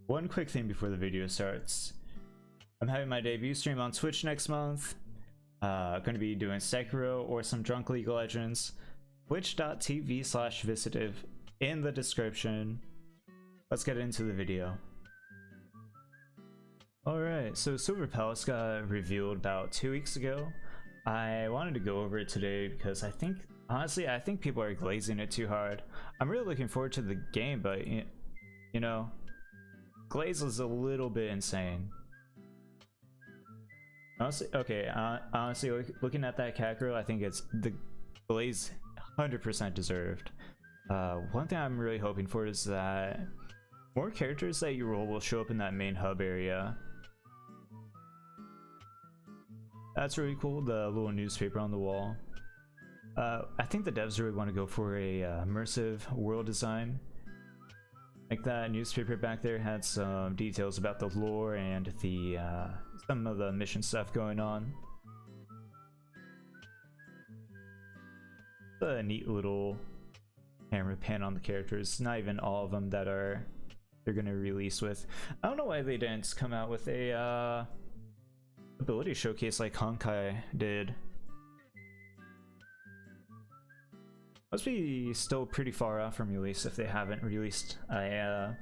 One quick thing before the video starts. I'm having my debut stream on Twitch next month. Going to be doing Sekiro or some Drunk League of Legends. Twitch.tv/Vicitive in the description. Let's get into the video. Alright, so Silver Palace got revealed about 2 weeks ago. I wanted to go over it today because honestly, I think people are glazing it too hard. I'm really looking forward to the game, but you know, glaze is a little bit insane. Honestly, okay, honestly, looking at that cat girl, I think it's the glaze 100% deserved. One thing I'm really hoping for is that more characters that you roll will show up in that main hub area. That's really cool, the little newspaper on the wall. I think the devs really want to go for a immersive world design. Like that newspaper back there had some details about the lore and the some of the mission stuff going on. A neat little camera pan on the characters. Not even all of them that they're gonna release with. I don't know why they didn't come out with a ability showcase like Honkai did. Must be still pretty far off from release if they haven't released a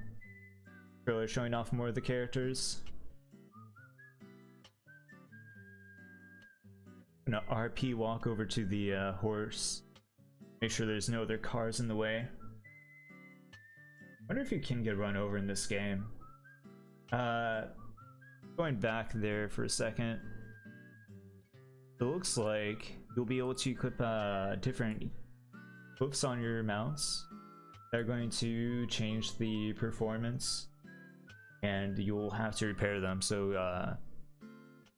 trailer showing off more of the characters. I'm gonna RP walk over to the horse. Make sure there's no other cars in the way. Wonder if you can get run over in this game. Going back there for a second. It looks like you'll be able to equip different hoofs on your mounts. They're going to change the performance, and you'll have to repair them. So,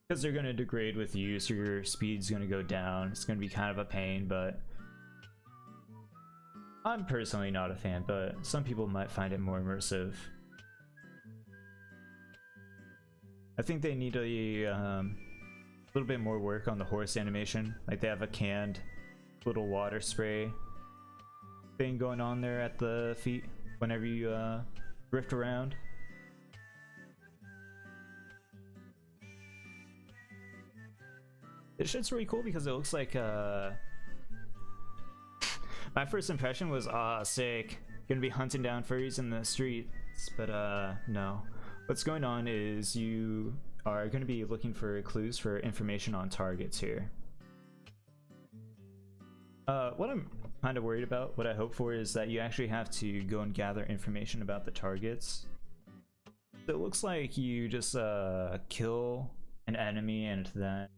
because they're going to degrade with use, your speed's going to go down. It's going to be kind of a pain, but I'm personally not a fan, but some people might find it more immersive. I think they need a little bit more work on the horse animation. Like they have a canned little water spray thing going on there at the feet whenever you drift around. This shit's really cool because it looks like my first impression was sick, gonna be hunting down furries in the streets, but no. What's going on is you are going to be looking for clues for information on targets here. What I'm kind of worried about, what I hope for, is that you actually have to go and gather information about the targets. So it looks like you just kill an enemy and then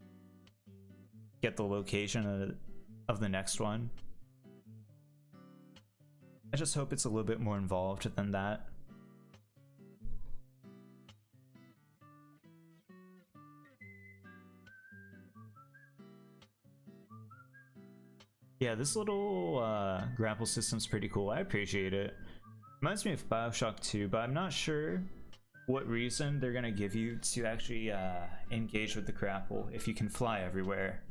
get the location of the next one. I just hope it's a little bit more involved than that. Yeah, this little grapple system's pretty cool. I appreciate it. Reminds me of Bioshock 2, but I'm not sure what reason they're gonna give you to actually engage with the grapple if you can fly everywhere.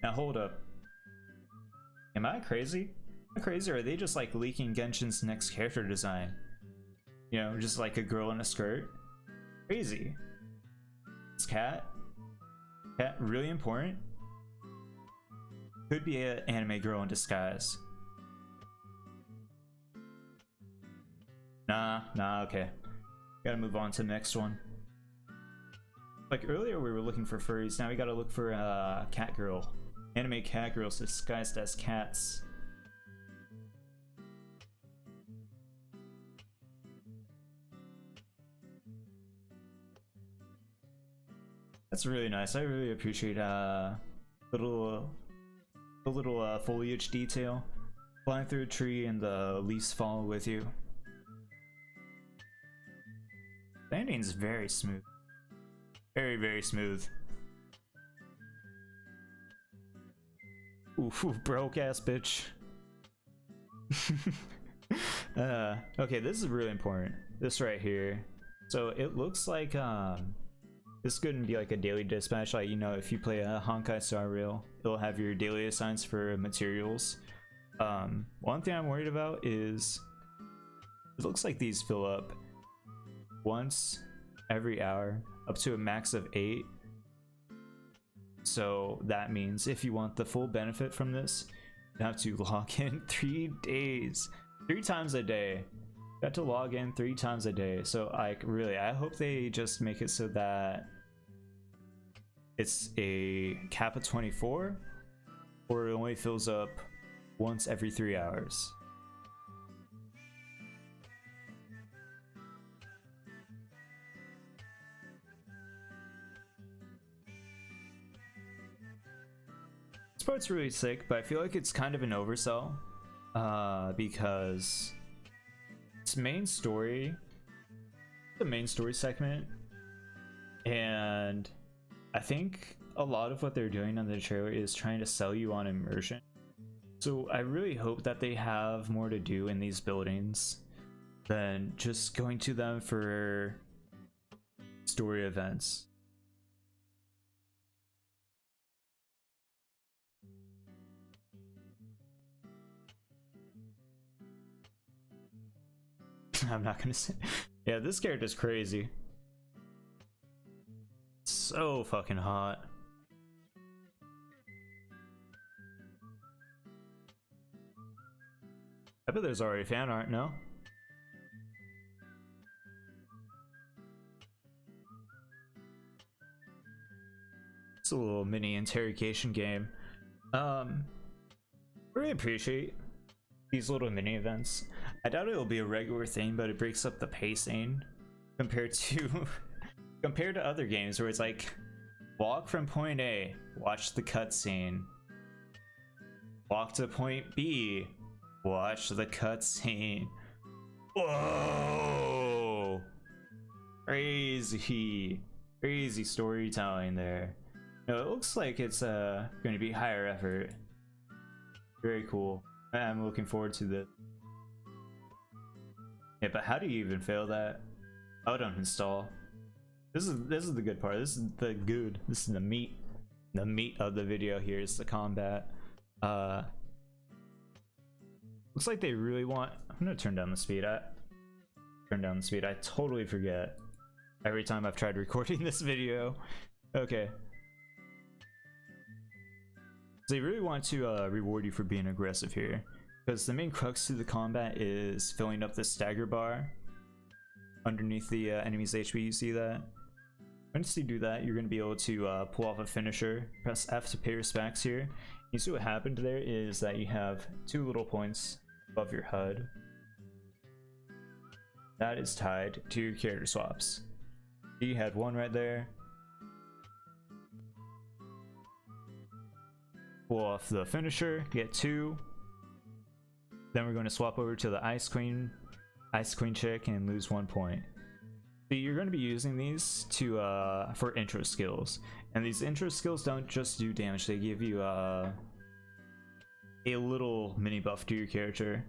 Now hold up. Am I crazy? Am I crazy, or are they just like leaking Genshin's next character design? You know, just like a girl in a skirt? Crazy. This cat? Cat really important? Could be an anime girl in disguise. Nah, okay. Gotta move on to the next one. Like earlier we were looking for furries, now we gotta look for cat girl. Anime cat girls disguised as cats. That's really nice. I really appreciate the little foliage detail. Flying through a tree and the leaves fall with you. Landing's very smooth. Very, very smooth. Oof, broke ass bitch. Okay, this is really important. This right here. So it looks like this couldn't be like a daily dispatch. Like, you know, if you play a Honkai Star Rail, it'll have your daily assigns for materials. One thing I'm worried about is It looks like these fill up once every hour, up to a max of 8. So that means if you want the full benefit from this, you have to log in 3 days, 3 times a day. You have to log in 3 times a day. So like really, I hope they just make it so that it's a cap of 24, or it only fills up once every 3 hours. This part's really sick, but I feel like it's kind of an oversell because it's the main story segment, and I think a lot of what they're doing on the trailer is trying to sell you on immersion. So I really hope that they have more to do in these buildings than just going to them for story events. I'm not gonna say. Yeah, this character's crazy. So fucking hot. I bet there's already fan art, no? It's a little mini interrogation game. I really appreciate these little mini events. I doubt it'll be a regular thing, but it breaks up the pacing compared to compared to other games where it's like walk from point A, watch the cutscene. Walk to point B, watch the cutscene. Whoa! Crazy storytelling there. No, it looks like it's going to be higher effort. Very cool. I'm looking forward to this. Yeah, but how do you even fail that? Oh, don't install. This is the good part. This is the meat. The meat of the video here is the combat. Looks like they really want. I'm gonna turn down the speed. I totally forget every time I've tried recording this video. Okay. They really want to reward you for being aggressive here, because the main crux to the combat is filling up the stagger bar underneath the enemy's HP. You see that? Once you do that, you're going to be able to pull off a finisher. Press F to pay respects here. You see what happened there is that you have 2 little points above your HUD. That is tied to your character swaps. You had 1 right there. Pull off the finisher, get 2. Then we're going to swap over to the Ice Queen chick and lose 1 point. So you're going to be using these to for intro skills, and these intro skills don't just do damage; they give you a little mini buff to your character.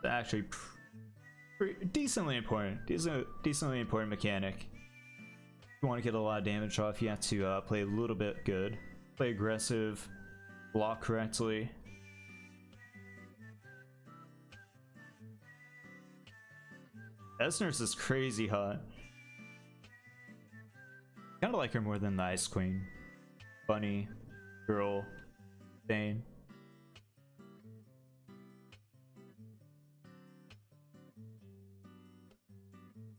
Actually, decently important mechanic. If you want to get a lot of damage off, you have to play a little bit good, play aggressive, block correctly. Esner's is crazy hot. Kinda like her more than the Ice Queen. Bunny, girl, Thane.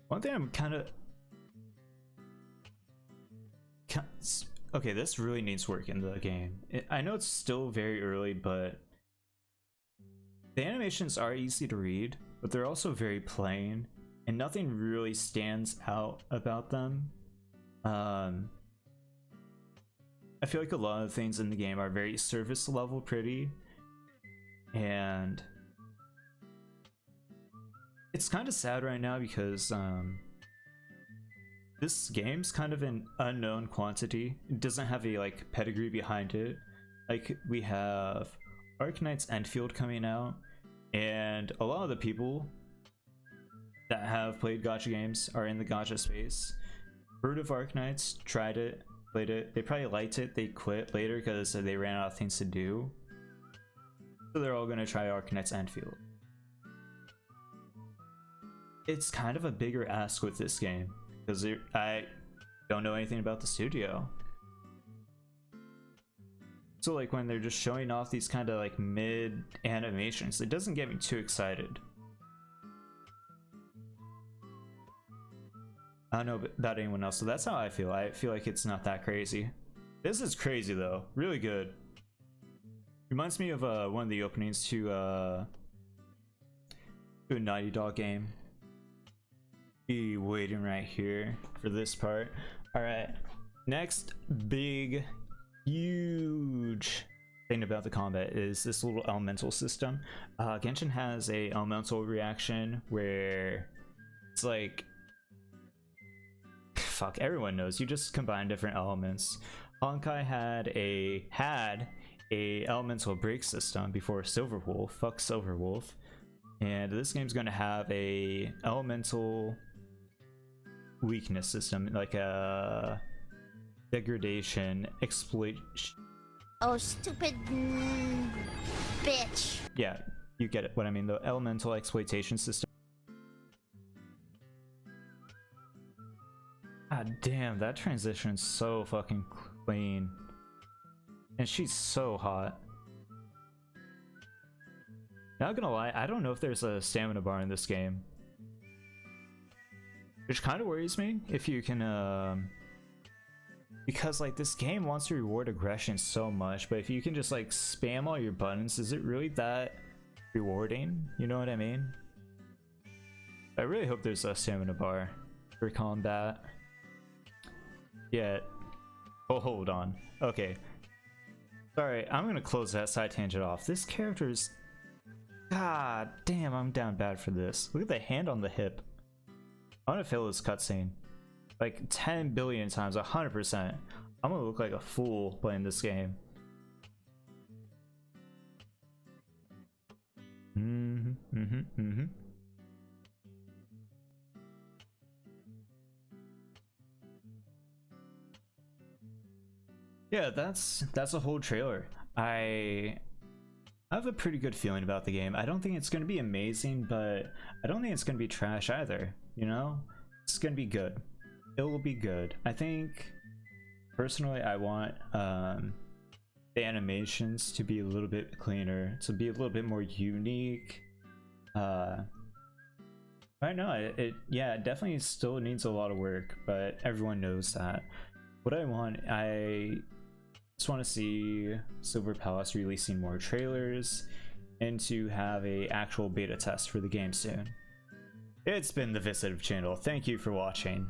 One thing I'm okay, this really needs work in the game. I know it's still very early, but the animations are easy to read, but they're also very plain, and nothing really stands out about them. I feel like a lot of things in the game are very surface level pretty, and it's kind of sad right now because this game's kind of an unknown quantity. It doesn't have a like pedigree behind it. Like, we have Arknight's Enfield coming out, and a lot of the people that have played gacha games are in the gacha space. Heard of Arknights, tried it, played it. They probably liked it, they quit later because they ran out of things to do. So they're all gonna try Arknight's Enfield. it's kind of a bigger ask with this game because I don't know anything about the studio. So like when they're just showing off these kind of like mid animations, it doesn't get me too excited. I don't know about anyone else, so that's how I feel. I feel like it's not that crazy. This is crazy though, really good. Reminds me of one of the openings to a Naughty Dog game. Be waiting right here for this part. All right, next big, huge thing about the combat is this little elemental system. Genshin has a elemental reaction where it's like, fuck, everyone knows, you just combine different elements. Honkai had a elemental break system before Silverwolf. Fuck Silverwolf. And this game's gonna have a elemental weakness system, like a degradation exploit. Oh, stupid bitch. Yeah, you get it. What I mean, the elemental exploitation system. God damn, that transition's so fucking clean. And she's so hot. Not gonna lie, I don't know if there's a stamina bar in this game. Which kind of worries me, if you can, because like this game wants to reward aggression so much, but if you can just like spam all your buttons, is it really that rewarding? You know what I mean? I really hope there's a stamina bar for combat. Yeah. Oh, hold on. Okay. Sorry, I'm gonna close that side tangent off. This character is... God damn, I'm down bad for this. Look at the hand on the hip. I want to fail this cutscene. Like 10 billion times, 100%. I'm gonna look like a fool playing this game. Yeah, that's a whole trailer. I have a pretty good feeling about the game. I don't think it's gonna be amazing, but I don't think it's gonna be trash either, you know? It's gonna be good. It will be good. I think, personally, I want the animations to be a little bit cleaner, to be a little bit more unique. I know, yeah, it definitely still needs a lot of work, but everyone knows that. What I want, I just want to see Silver Palace releasing more trailers and to have a actual beta test for the game soon. It's been the Vicitive channel. Thank you for watching.